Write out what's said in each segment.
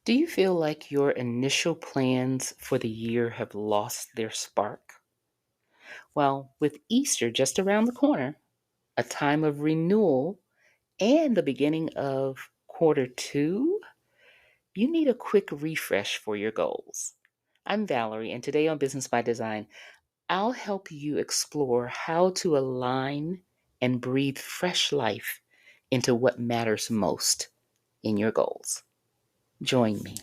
Do you feel like your initial plans for the year have lost their spark? Well, with Easter just around the corner, a time of renewal, and the beginning of quarter two, you need a quick refresh for your goals. I'm Valerie, and today on Business by Design, I'll help you explore how to align and breathe fresh life into what matters most in your goals. Join me.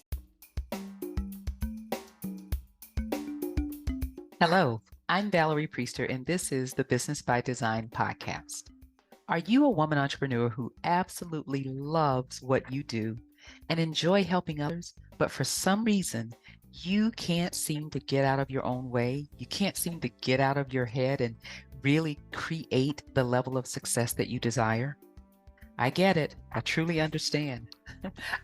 Hello, I'm Valerie Priester, and this is the Business by Design podcast. Are you a woman entrepreneur who absolutely loves what you do and enjoy helping others, but for some reason you can't seem to get out of your own way? You can't seem to get out of your head and really create the level of success that you desire? I get it. I truly understand.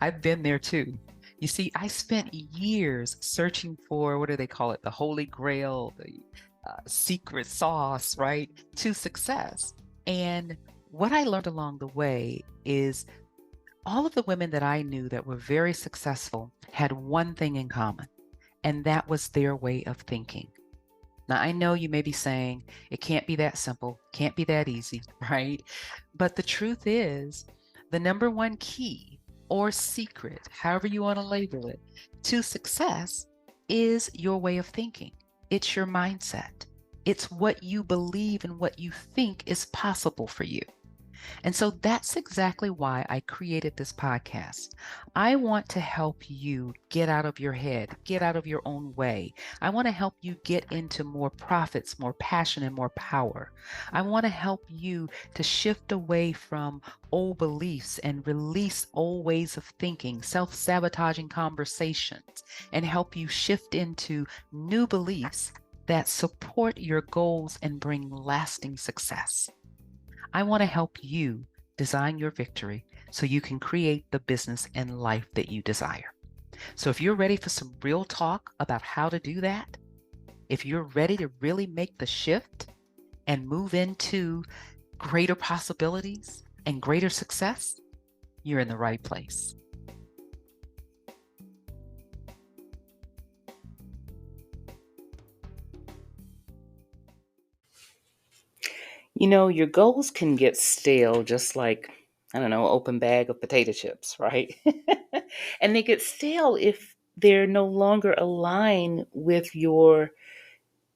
I've been there too. You see, I spent years searching for what do they call it? The holy grail, the secret sauce, right? To success. And what I learned along the way is all of the women that I knew that were very successful had one thing in common, and that was their way of thinking. Now, I know you may be saying it can't be that simple, can't be that easy, right? But the truth is, the number one key or secret, however you want to label it, to success is your way of thinking. It's your mindset. It's what you believe and what you think is possible for you. And so that's exactly why I created this podcast. I want to help you get out of your head, get out of your own way. I want to help you get into more profits, more passion, and more power. I want to help you to shift away from old beliefs and release old ways of thinking, self sabotaging conversations, and help you shift into new beliefs that support your goals and bring lasting success. I want to help you design your victory so you can create the business and life that you desire. So if you're ready for some real talk about how to do that, if you're ready to really make the shift and move into greater possibilities and greater success, you're in the right place. Your goals can get stale just like, I don't know, open bag of potato chips, right? And they get stale if they're no longer aligned with your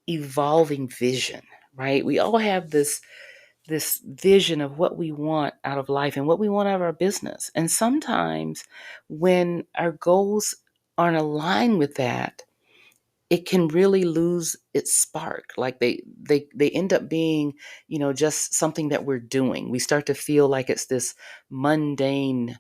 evolving vision, right? We all have this vision of what we want out of life and what we want out of our business. And sometimes when our goals aren't aligned with that, it can really lose its spark. Like they end up being, just something that we're doing. We start to feel like it's this mundane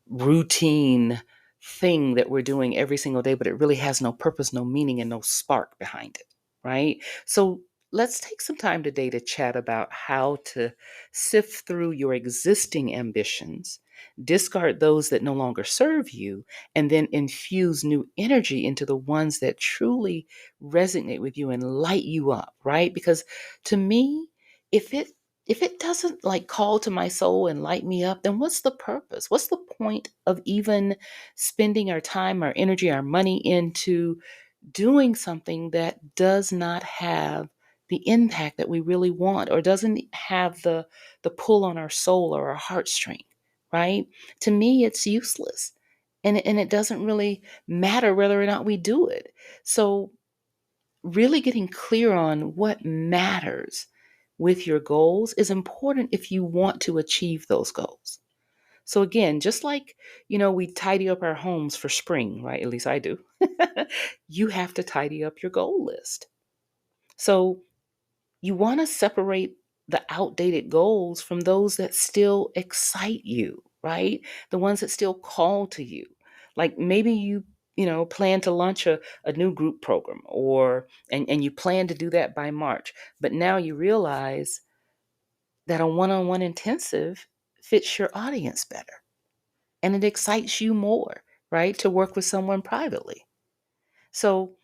routine thing that we're doing every single day, but it really has no purpose, no meaning, and no spark behind it, right? So let's take some time today to chat about how to sift through your existing ambitions, discard those that no longer serve you, and then infuse new energy into the ones that truly resonate with you and light you up, right? Because to me, if it doesn't like call to my soul and light me up, then what's the purpose? What's the point of even spending our time, our energy, our money into doing something that does not have the impact that we really want or doesn't have the pull on our soul or our heartstring, right? To me, it's useless. And it doesn't really matter whether or not we do it. So really getting clear on what matters with your goals is important if you want to achieve those goals. So again, just like, we tidy up our homes for spring, right? At least I do. You have to tidy up your goal list. So you want to separate the outdated goals from those that still excite you, right? The ones that still call to you. Like maybe you plan to launch a new group program and you plan to do that by March, but now you realize that a one-on-one intensive fits your audience better and it excites you more, right? To work with someone privately. So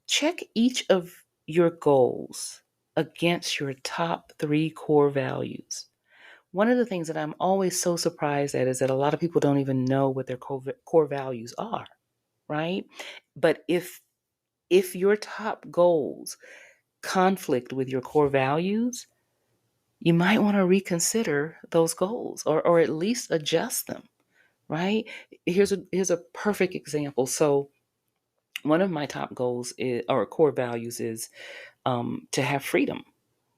check each of your goals against your top three core values. One of the things that I'm always so surprised at is that a lot of people don't even know what their core values are. right? But if your top goals conflict with your core values, you might want to reconsider those goals, or at least adjust them, right? Here's a perfect example. So one of my top goals is, or core values is, to have freedom,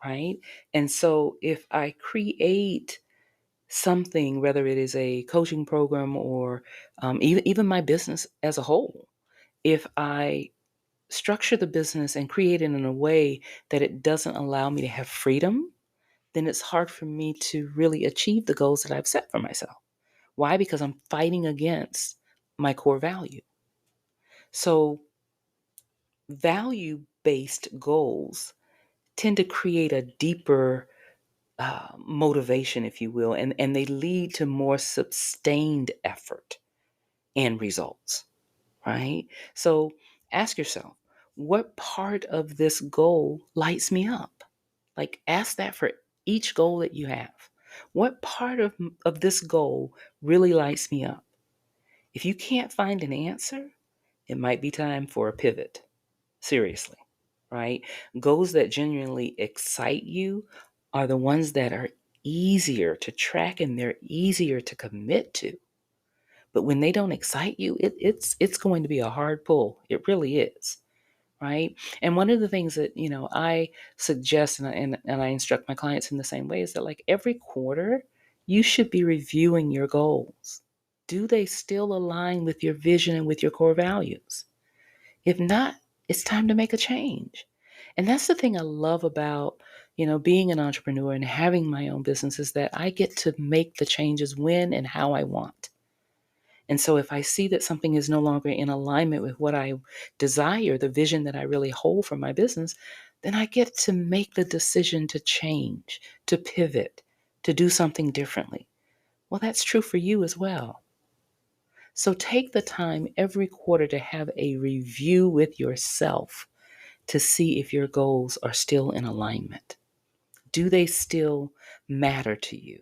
right? And so if I create something, whether it is a coaching program or even my business as a whole, if I structure the business and create it in a way that it doesn't allow me to have freedom, then it's hard for me to really achieve the goals that I've set for myself. Why? Because I'm fighting against my core value. So, value based goals tend to create a deeper motivation, if you will, and they lead to more sustained effort and results, right? So ask yourself, what part of this goal lights me up? Like, ask that for each goal that you have. What part of this goal really lights me up? If you can't find an answer, it might be time for a pivot. Seriously, right? Goals that genuinely excite you are the ones that are easier to track and they're easier to commit to. But when they don't excite you, it's going to be a hard pull. It really is, right? And one of the things that I suggest, and I instruct my clients in the same way, is that, like, every quarter you should be reviewing your goals. Do they still align with your vision and with your core values? If not, it's time to make a change. And that's the thing I love about, being an entrepreneur and having my own business, is that I get to make the changes when and how I want. And so if I see that something is no longer in alignment with what I desire, the vision that I really hold for my business, then I get to make the decision to change, to pivot, to do something differently. Well, that's true for you as well. So take the time every quarter to have a review with yourself to see if your goals are still in alignment. Do they still matter to you?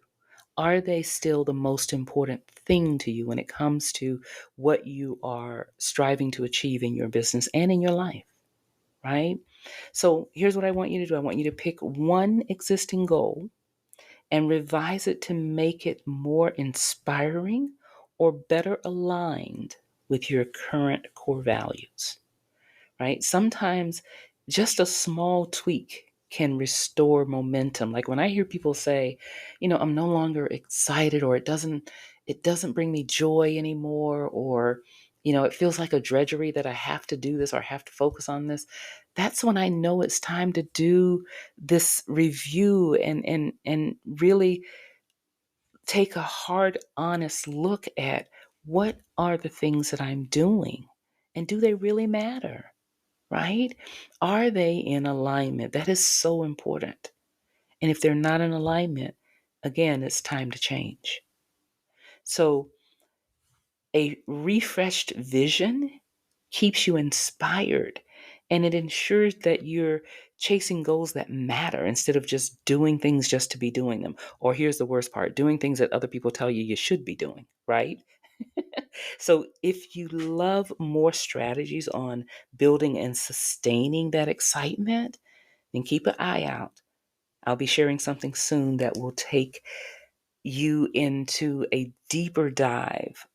Are they still the most important thing to you when it comes to what you are striving to achieve in your business and in your life, right? So here's what I want you to do. I want you to pick one existing goal and revise it to make it more inspiring or better aligned with your current core values, right? Sometimes just a small tweak can restore momentum. Like when I hear people say, I'm no longer excited, or it doesn't bring me joy anymore, or it feels like a drudgery that I have to do this or I have to focus on this. That's when I know it's time to do this review and really take a hard, honest look at what are the things that I'm doing, and do they really matter? Right? Are they in alignment? That is so important. And if they're not in alignment, again, it's time to change. So, a refreshed vision keeps you inspired, and it ensures that you're chasing goals that matter instead of just doing things just to be doing them. Or here's the worst part, doing things that other people tell you you should be doing, right? So, if you love more strategies on building and sustaining that excitement, then keep an eye out. I'll be sharing something soon that will take you into a deeper dive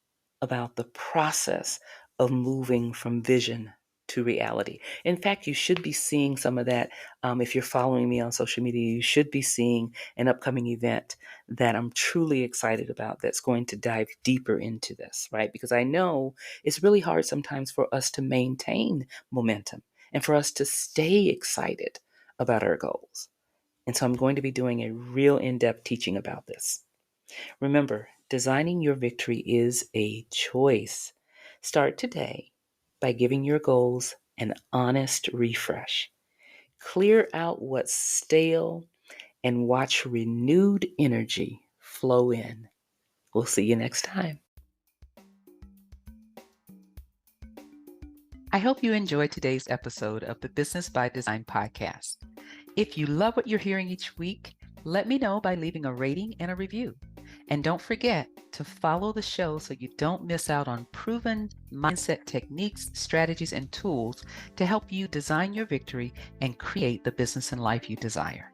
about the process of moving from vision to reality. In fact, you should be seeing some of that. If you're following me on social media, you should be seeing an upcoming event that I'm truly excited about, that's going to dive deeper into this, right? Because I know it's really hard sometimes for us to maintain momentum and for us to stay excited about our goals. And so I'm going to be doing a real in-depth teaching about this. Remember, designing your victory is a choice. Start today by giving your goals an honest refresh. Clear out what's stale and watch renewed energy flow in. We'll see you next time. I hope you enjoyed today's episode of the Business by Design podcast. If you love what you're hearing each week, let me know by leaving a rating and a review. And don't forget, to follow the show so you don't miss out on proven mindset techniques, strategies, and tools to help you design your victory and create the business and life you desire.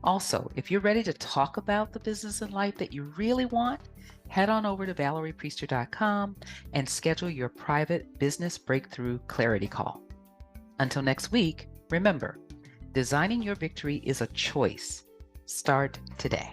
Also, if you're ready to talk about the business and life that you really want, head on over to valeriepriester.com and schedule your private business breakthrough clarity call. Until next week, remember, designing your victory is a choice. Start today.